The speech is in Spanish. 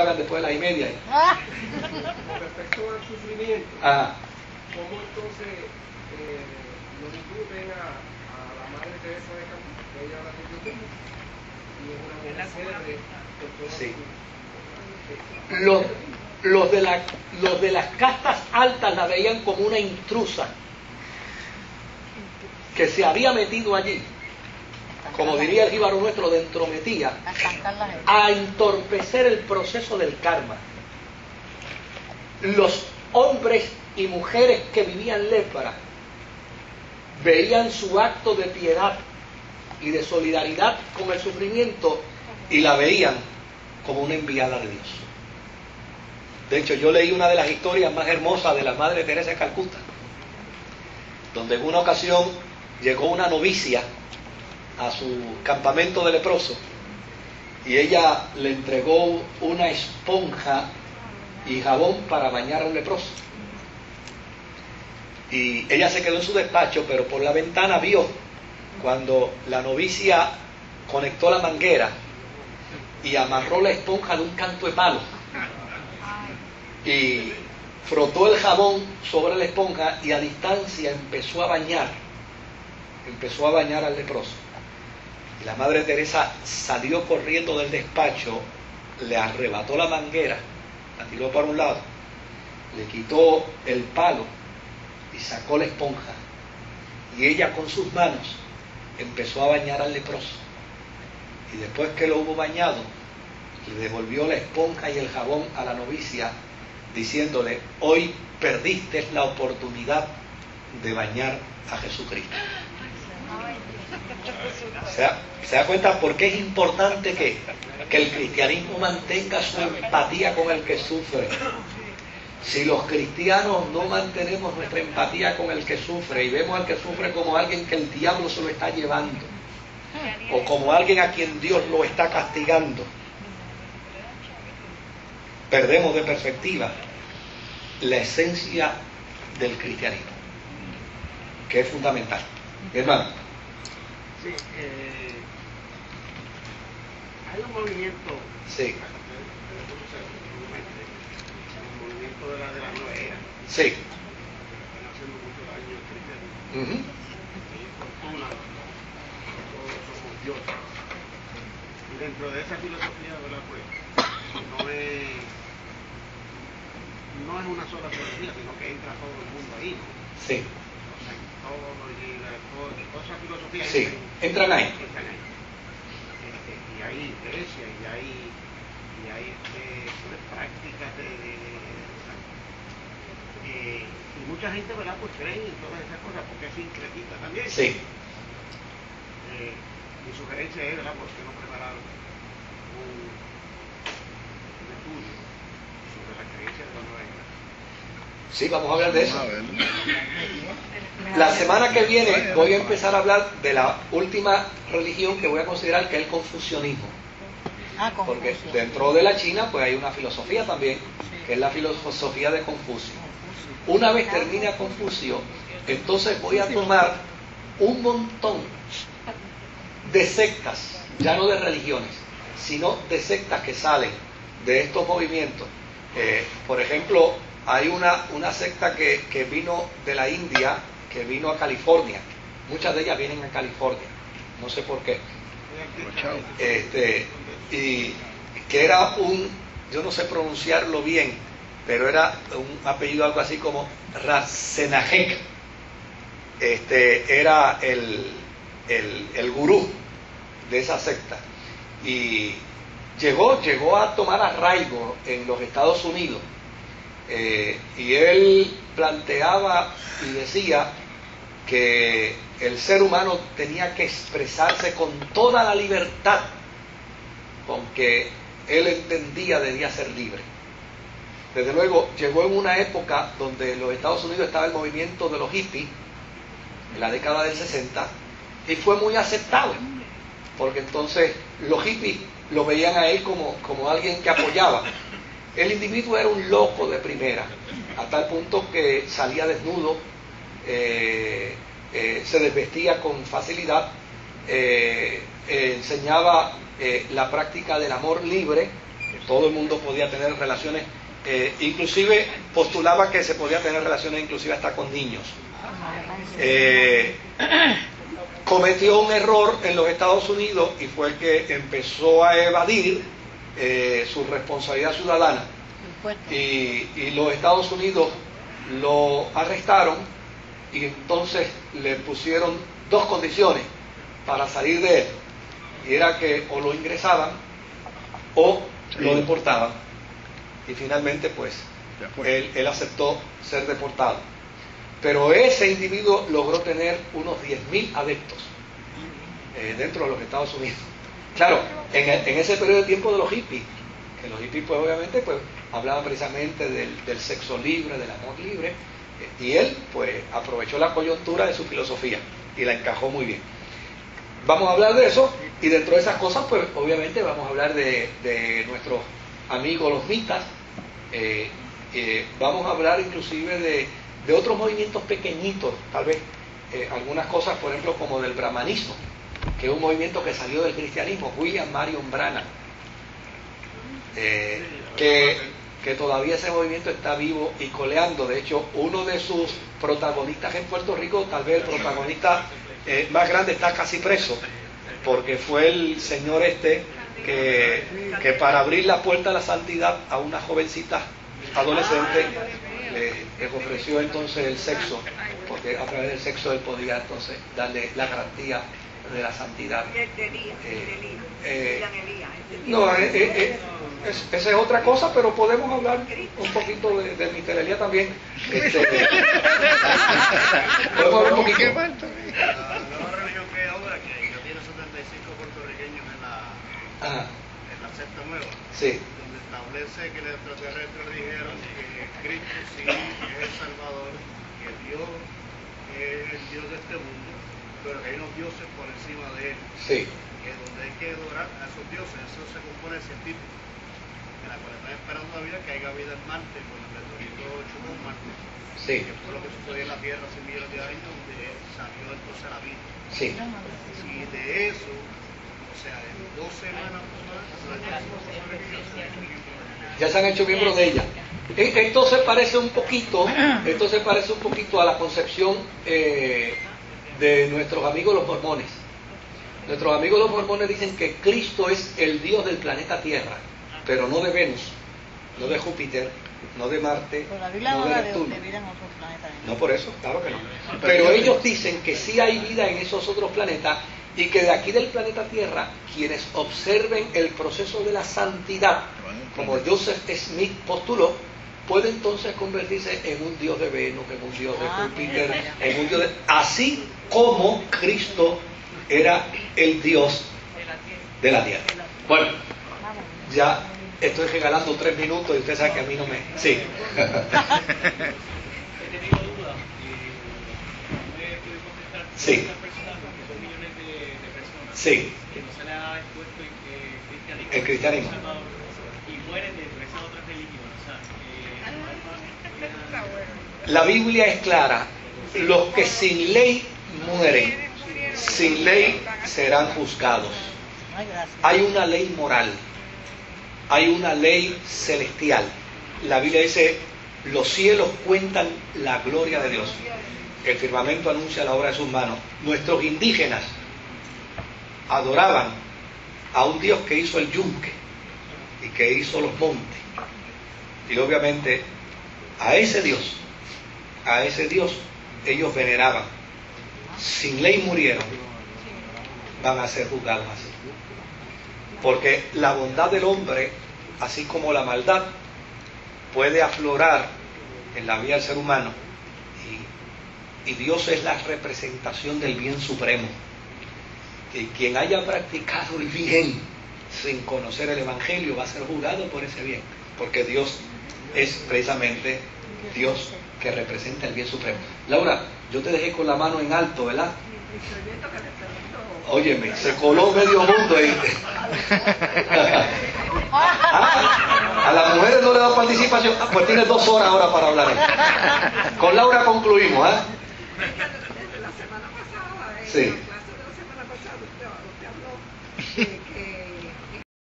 pagan después de las 1:30. Con respecto al sufrimiento, Ajá. ¿cómo entonces nos incluyen a la Madre Teresa de Calcuta? Que ella la vivió como y es una mujer célebre por todo Sí. su... Los de las castas altas la veían como una intrusa que se había metido allí, como diría el jíbaro nuestro, de entrometía, a entorpecer el proceso del karma. Los hombres y mujeres que vivían lepra veían su acto de piedad y de solidaridad con el sufrimiento y la veían como una enviada de Dios. De hecho, yo leí una de las historias más hermosas de la Madre Teresa de Calcuta, donde en una ocasión llegó una novicia a su campamento de leproso y ella le entregó una esponja y jabón para bañar a un leproso. Y ella se quedó en su despacho, pero por la ventana vio cuando la novicia conectó la manguera y amarró la esponja de un canto de palo y frotó el jabón sobre la esponja y a distancia empezó a bañar al leproso. Y la Madre Teresa salió corriendo del despacho, le arrebató la manguera, la tiró para un lado, le quitó el palo y sacó la esponja. Y ella con sus manos empezó a bañar al leproso. Y después que lo hubo bañado, le devolvió la esponja y el jabón a la novicia, diciéndole: hoy perdiste la oportunidad de bañar a Jesucristo. ¿Se da cuenta por qué es importante que el cristianismo mantenga su empatía con el que sufre? Si los cristianos no mantenemos nuestra empatía con el que sufre y vemos al que sufre como alguien que el diablo se lo está llevando o como alguien a quien Dios lo está castigando, perdemos de perspectiva la esencia del cristianismo, que es fundamental. Hermano. Sí, hay un movimiento. Sí. El movimiento de la nueva era. Sí. Están haciendo mucho daño al cristianismo. Fortuna, todos somos dioses. Y dentro de esa filosofía, ¿verdad? Pues no es una sola filosofía, sino que entra todo el mundo ahí, ¿no? Sí. Toda esa filosofía. Sí, entran ahí. Y hay iglesia, y hay prácticas y mucha gente, ¿verdad? Pues creen en todas esas cosas porque es sincretista también. Sí. Mi sugerencia es, ¿verdad? ¿Por qué no preparar un estudio sobre la creencia de la nueva era? Sí, vamos a hablar de eso. La semana que viene voy a empezar a hablar de la última religión que voy a considerar, que es el confucianismo. Porque dentro de la China pues hay una filosofía también, que es la filosofía de Confucio. Una vez termine Confucio, entonces voy a tomar un montón de sectas, ya no de religiones, sino de sectas que salen de estos movimientos. Por ejemplo, hay una secta que vino de la India, que vino a California. Muchas de ellas vienen a California, no sé por qué. Y que era yo no sé pronunciarlo bien, pero era un apellido algo así como Rasenajek. Era el gurú de esa secta. Y llegó a tomar arraigo en los Estados Unidos. Y él planteaba y decía que el ser humano tenía que expresarse con toda la libertad con que él entendía debía ser libre. Desde luego, llegó en una época donde en los Estados Unidos estaba el movimiento de los hippies, en la década del 60, y fue muy aceptado, porque entonces los hippies lo veían a él como alguien que apoyaba. El individuo era un loco de primera, a tal punto que salía desnudo, se desvestía con facilidad, enseñaba la práctica del amor libre, todo el mundo podía tener relaciones, inclusive postulaba que se podía tener relaciones inclusive hasta con niños. Cometió un error en los Estados Unidos y fue el que empezó a evadir su responsabilidad ciudadana, y los Estados Unidos lo arrestaron, y entonces le pusieron 2 condiciones para salir de él, y era que o lo ingresaban o lo deportaban, y finalmente pues él aceptó ser deportado. Pero ese individuo logró tener unos 10.000 adeptos dentro de los Estados Unidos. Claro, en ese periodo de tiempo de los hippies, que los hippies pues obviamente pues hablaban precisamente del sexo libre, del amor libre, y él pues aprovechó la coyuntura de su filosofía y la encajó muy bien. Vamos a hablar de eso, y dentro de esas cosas pues obviamente vamos a hablar de nuestros amigos los mitas, vamos a hablar inclusive de otros movimientos pequeñitos, tal vez algunas cosas, por ejemplo, como del brahmanismo, que es un movimiento que salió del cristianismo, William Marion Branham, que todavía ese movimiento está vivo y coleando. De hecho, uno de sus protagonistas en Puerto Rico, tal vez el protagonista más grande, está casi preso, porque fue el señor que para abrir la puerta a la santidad a una jovencita adolescente les ofreció entonces el sexo, porque a través del sexo él podía entonces darle la garantía de la santidad. No, esa es otra cosa, pero podemos hablar un poquito de Mister Elías también. Podemos hablar un poquito. La nueva religión que hay ahora, que ya tiene 75 puertorriqueños en la secta nueva, sí, donde establece que los extraterrestres dijeron que Cristo sí es el Salvador, que Dios es el Dios de este mundo, pero que hay unos dioses por encima de él, sí, que donde hay que adorar a esos dioses. Eso se compone de científicos, en la cual están esperando todavía que haya vida en Marte, con el meteorito chocó en Marte, sí, que fue lo que sucedió en la Tierra hace millones de años, donde salió entonces la vida. sí. Y de eso, o sea, en 2 semanas Ya se han hecho miembros de ella. Esto se parece un poquito a la concepción de nuestros amigos los mormones. Nuestros amigos los mormones dicen que Cristo es el Dios del planeta Tierra, pero no de Venus, no de Júpiter, no de Marte, no de Neptuno. No, por eso, claro que no. Pero ellos dicen que sí hay vida en esos otros planetas, y que de aquí del planeta Tierra, quienes observen el proceso de la santidad, como Joseph Smith postuló, puede entonces convertirse en un dios de Venus, en un dios de Júpiter, en un dios de... Así como Cristo era el Dios de la Tierra. Bueno, ya estoy regalando 3 minutos y usted sabe que a mí no me... Sí. He tenido dudas no he podido contestar. Sí. Muchas personas, porque son millones de personas, Sí. que no se les ha expuesto cristianismo, El cristianismo. y mueren de esas otras religiones. O sea, La Biblia es clara: los que sin ley mueren, sin ley serán juzgados. Hay una ley moral, hay una ley celestial. La Biblia dice: los cielos cuentan la gloria de Dios, el firmamento anuncia la obra de sus manos. Nuestros indígenas adoraban a un Dios que hizo el yunque y que hizo los montes, y obviamente a ese Dios ellos veneraban. Sin ley murieron, van a ser juzgados así, porque la bondad del hombre, así como la maldad, puede aflorar en la vida del ser humano, y Dios es la representación del bien supremo. Y quien haya practicado el bien sin conocer el Evangelio va a ser juzgado por ese bien, porque Dios es precisamente Dios que representa el bien supremo. Laura, yo te dejé con la mano en alto, ¿verdad? Óyeme, se coló medio mundo ahí. A las mujeres no le da participación. Pues tienes 2 horas ahora para hablar. Con Laura concluimos, ¿eh? Sí.